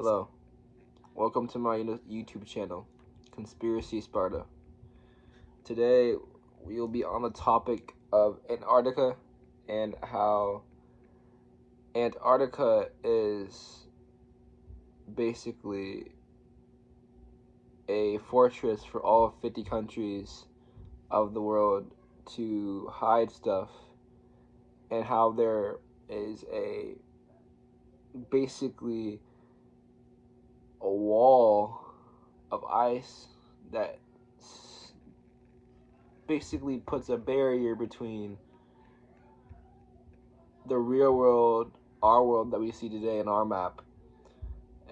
Hello, welcome to my YouTube channel, Conspiracy Sparta. Today we will be on the topic of Antarctica and how Antarctica is basically a fortress for all 50 countries of the world to hide stuff, and how there is basically a wall of ice that basically puts a barrier between the real world, our world that we see today in our map,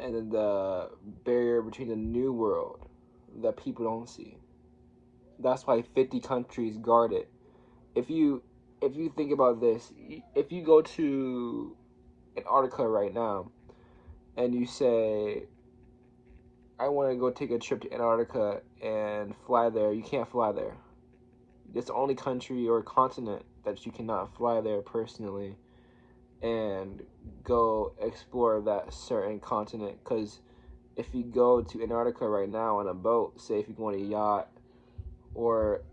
and then the barrier between the new world that people don't see. That's why 50 countries guard it. If you think about this, if you go to Antarctica right now and you say, I want to go take a trip to Antarctica and fly there, you can't fly there. It's the only country or continent that you cannot fly there personally and go explore that certain continent. Because if you go to Antarctica right now on a boat, say if you go on a yacht, or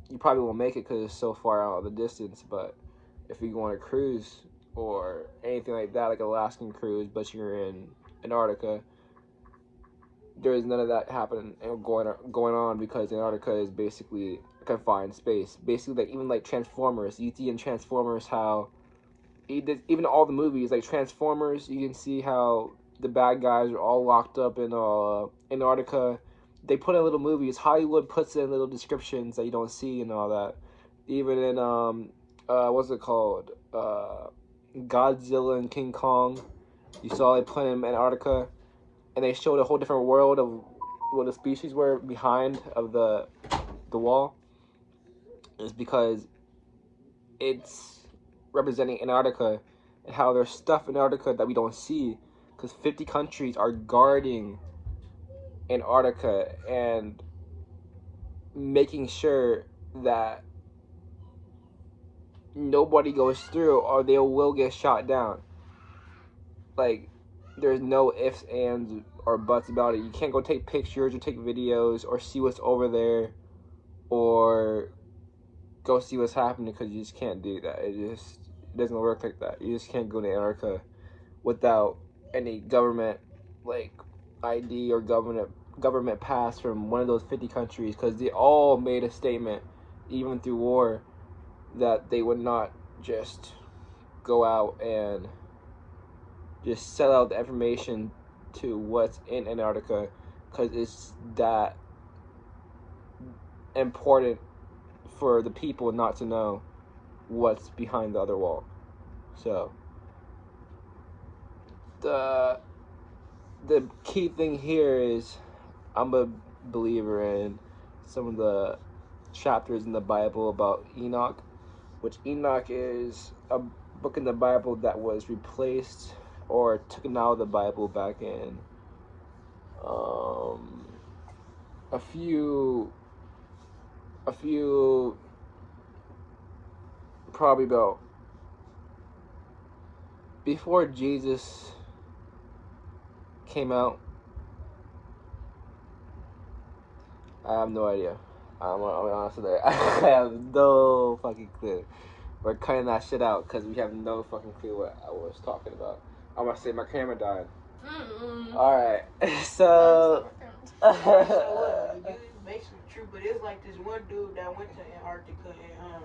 you probably won't make it because it's so far out of the distance, but if you go on a cruise or anything like that, like Alaskan cruise, but you're in Antarctica, there is none of that happening and going on, because Antarctica is basically a confined space. Basically, like even like Transformers, you see in Transformers how even all the movies like Transformers, you can see how the bad guys are all locked up in Antarctica. They put in little movies. Hollywood puts in little descriptions that you don't see and all that. Even in what's it called? Godzilla and King Kong. You saw they put in Antarctica, and they showed a whole different world of what the species were behind of the wall. It's because it's representing Antarctica and how there's stuff in Antarctica that we don't see, because 50 countries are guarding Antarctica and making sure that nobody goes through or they will get shot down. Like, there's no ifs, ands, or buts about it. You can't go take pictures or take videos or see what's over there or go see what's happening, because you just can't do that. It doesn't work like that. You just can't go to Antarctica without any government like ID or government pass from one of those 50 countries, because they all made a statement, even through war, that they would not just go out and just sell out the information to what's in Antarctica, because it's that important for the people not to know what's behind the other wall. So the key thing here is, I'm a believer in some of the chapters in the Bible about Enoch, which Enoch is a book in the Bible that was replaced or taken out of the Bible back in a few probably about before Jesus came out. I have no idea. I'm honest with that. I have no fucking clue. We're cutting that shit out because we have no fucking clue what I was talking about. I'm gonna say my camera died. Alright, so... So look, you basically true, but it's like this one dude that went to Antarctica and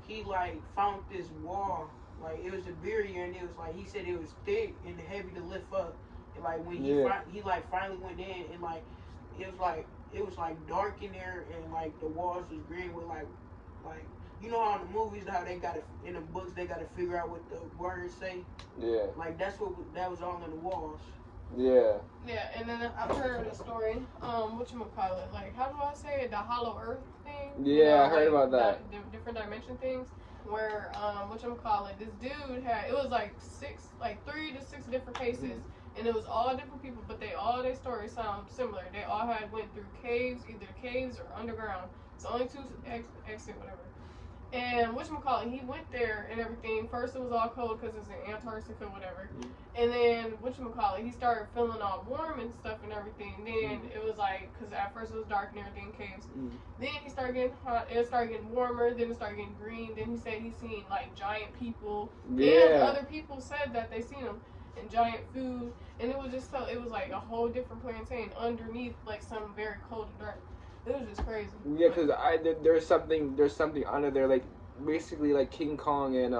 he like found this wall, like it was a barrier, and it was like he said it was thick and heavy to lift up. And like when he like finally went in, and like it was like dark in there, and like the walls was green with like you know how in the movies how they got it in the books, they got to figure out what the words say. Yeah. Like that was all in the walls. Yeah. Yeah, and then I've heard a story, whatchamacallit, like, how do I say it, the hollow earth thing? Yeah, you know, I heard about that. Different dimension things, where, this dude had, it was like 3 to 6 different cases, and it was all different people, but their stories sound similar. They all had went through caves, either caves or underground. It's only 2 exit, whatever. And whatchamacallit, he went there and everything. First it was all cold because it's in Antarctica, whatever. And then whatchamacallit, he started feeling all warm and stuff and everything. Then it was like, because at first it was dark and everything, caves. Then he started getting hot. It started getting warmer. Then it started getting green. Then he said he seen like giant people. And other people said that they seen him and giant food. And it was just so, it was like a whole different plantain underneath like some very cold and dark. It was just crazy. Yeah, because there's something under there, like basically like King Kong and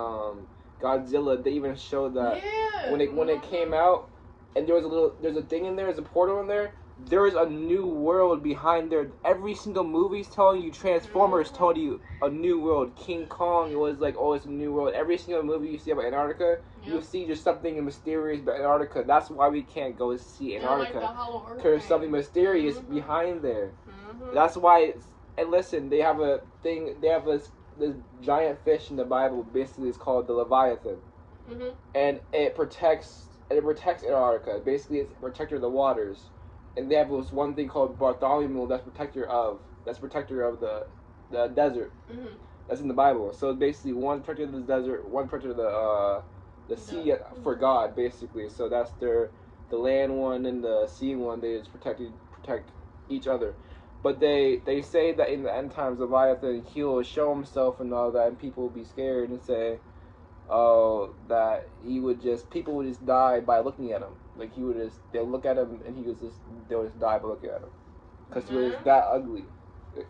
Godzilla. They even showed that when it came out, and there's a thing in there, there's a portal in there. There is a new world behind there. Every single movie's telling you. Transformers told you a new world. King Kong was like, oh, it's a new world. Every single movie you see about Antarctica, you see just something mysterious about Antarctica. That's why we can't go see Antarctica, because there's something mysterious behind there. That's why. And listen, they have a thing. They have this giant fish in the Bible. Basically, it's called the Leviathan, and it protects Antarctica. Basically, it's a protector of the waters. And they have this one thing called Bartholomew that's protector of the desert. That's in the Bible. So it's basically one protector of the desert, one protector of the sea for God, basically. So that's the land one and the sea one. They just protect each other. But they say that in the end times, Leviathan, he'll show himself and all that, and people will be scared and say, oh, that people would just die by looking at him. Like they'll look at him and they'll just die by looking at him. Because he was that ugly.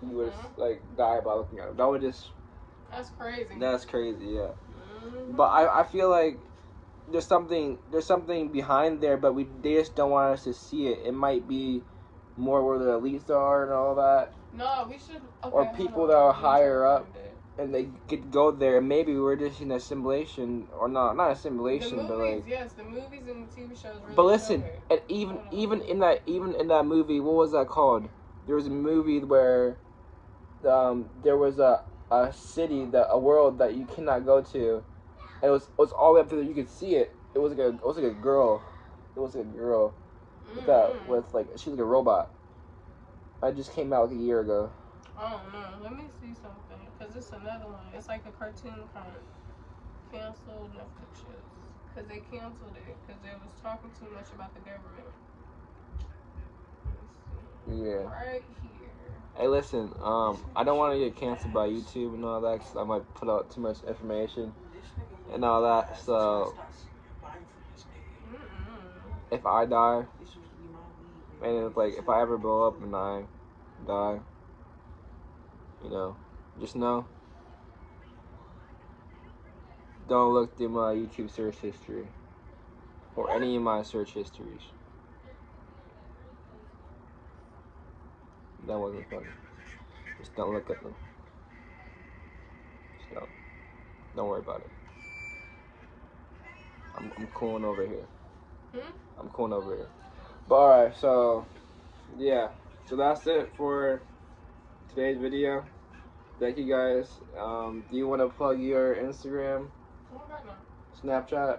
He was like die by looking at him. That's crazy. That's crazy, yeah. But I feel like there's something behind there, but they just don't want us to see it. It might be more where the elites are and all that. No, we should. Okay, or people that are higher up. And they could go there, and maybe we're just in a simulation, or not a simulation, the movies, but like yes, the movies and the TV shows. Really but listen, and even in that movie, what was that called? There was a movie where, there was a city a world that you cannot go to, and it was all the way up there. You could see it. It was like a girl. It was like a girl with like she was like a robot. I just came out like a year ago. Oh no, let me see something. Because it's another one. It's like a cartoon kind of canceled Netflix shows. Because they canceled it. Because they was talking too much about the government. Yeah. Right here. Hey, listen. I don't want to get canceled by YouTube and all that. Because I might put out too much information and all that. So, if I die, and if I ever blow up and I die, just know, don't look through my YouTube search history or any of my search histories. That wasn't funny. Just don't look at them. Just don't worry about it. I'm cooling over here. I'm cooling over here. But alright, so yeah. So that's it for today's video. Thank you guys. Do you want to plug your Instagram? Snapchat?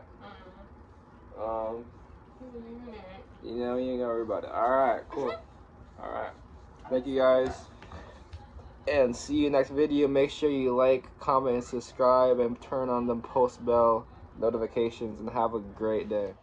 You ain't gotta worry about it. Alright, cool. Alright. Thank you guys. And see you next video. Make sure you like, comment, and subscribe, and turn on the post bell notifications, and have a great day.